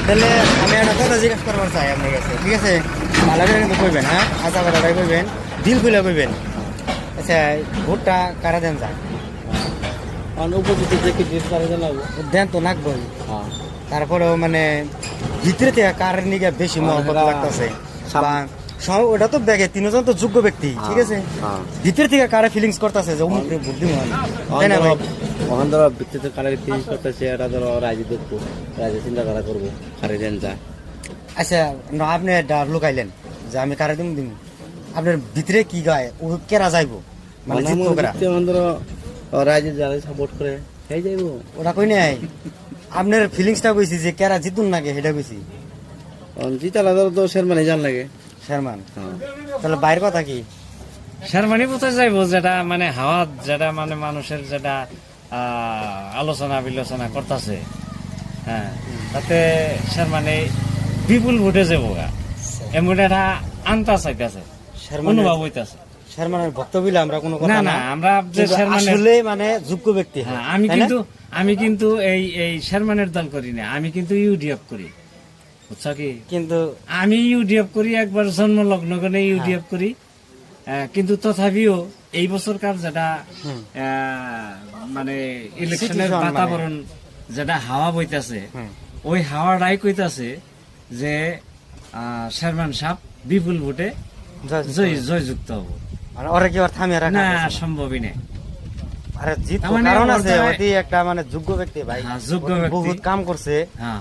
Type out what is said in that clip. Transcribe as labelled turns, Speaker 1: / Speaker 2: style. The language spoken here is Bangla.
Speaker 1: তাহলে আমি একটা কথা জিজ্ঞেস করবার চাই আপনার কাছে, ঠিক আছে? ভালো করে কিন্তু কইবেন, হ্যাঁ, আশা কথাটাই কইবেন, দিল খুলে কইবেন। আচ্ছা, ভোটটা কারা দেন যায়?
Speaker 2: উপযুক্ত যে কি জিনিস পারে জানাবো।
Speaker 1: দেন তো নাকবই।
Speaker 2: হ্যাঁ
Speaker 1: তারপরেও মানে ভিতরে থেকে কার নিকে বেশি মহব্বত লাগতেছে, বা ওটা তো দেখে তিনজন তো যোগ্য ব্যক্তি, ঠিক আছে? ভিতর থেকে কারে ফিলিংস করতেছে যে অমুক রে ভোট দিব আমি, তাই না ভাই?
Speaker 2: ওখান ধরো ভিত্তিতে কারের ফিনিশ করতেছে, এটা ধরো রাজি দেখবো, রাজি চিন্তাধারা করবো, কারে দেন যায়।
Speaker 1: আচ্ছা, না আপনি লুকাইলেন যে আমি কারে দিম দিম, আপনার ভিতরে কি গায় ও কেরা যাইবো, মানে জিতবো কেরা?
Speaker 2: ধরো রাজি যারা সাপোর্ট করে সেই যাইবো।
Speaker 1: ওটা কই নাই, আপনার ফিলিংসটা কইছি যে কেরা জিতুন নাকি সেটা কইছি।
Speaker 2: জিতালা ধরো তো শেরমানি জান লাগে।
Speaker 1: শেরমান, তাহলে বাইরের কথা কি?
Speaker 3: শেরমানি কোথায় যাইবো, যেটা মানে হাওয়া, যেটা মানে মানুষের যেটা আলোচনা বিলোচনা করতেছে, হ্যাঁ, তাতে শেরমানি বিপুল ভোটে যাবো গা, এমন একটা আন্তা চাইতেছে, অনুভব হইতেছে।
Speaker 1: শেরমানের বক্তব্য আমরা কোনো
Speaker 3: না
Speaker 1: কথা
Speaker 3: না,
Speaker 1: না,
Speaker 3: আমরা যে
Speaker 1: কিন্তু
Speaker 3: শেরমানের,
Speaker 1: আসলে মানে যোগ্য ব্যক্তি।
Speaker 3: হ্যাঁ,
Speaker 1: তাই না?
Speaker 3: আমি কিন্তু এই শেরমানের দল করি না, আমি কিন্তু ইউডিএফ করি, বুঝছো কি?
Speaker 1: কিন্তু
Speaker 3: আমি ইউডিএফ করি, একবার জন্ম লগ্ন করে ইউডিএফ করি, কিন্তু তথাপিও এই বছরকার যেটা মানে ইলেকশনের
Speaker 1: Situation মানে।
Speaker 3: বাতাবরণ যেটা হাওয়া বইতাছে,
Speaker 1: হুম।
Speaker 3: ওই হাওয়াটাই কইতাছে যে শেরমান সাহেব বিপুল ভোটে জয়যুক্ত হবো।
Speaker 1: মানে ওরা কি আর থামিয়ে রাখা
Speaker 3: না,
Speaker 1: যাচ্ছে না?
Speaker 3: সম্ভবই নেই।
Speaker 1: আরে জিত
Speaker 3: তার মানে
Speaker 1: কারণ
Speaker 3: ওর
Speaker 1: আছে,
Speaker 3: দ্বারা-
Speaker 1: ওটি একটা মানে যোগ্য ব্যক্তি ভাই,
Speaker 3: হ্যাঁ, যোগ্য
Speaker 1: ওটি
Speaker 3: ব্যক্তি।
Speaker 1: বহুত কাম করছে।
Speaker 3: হ্যাঁ।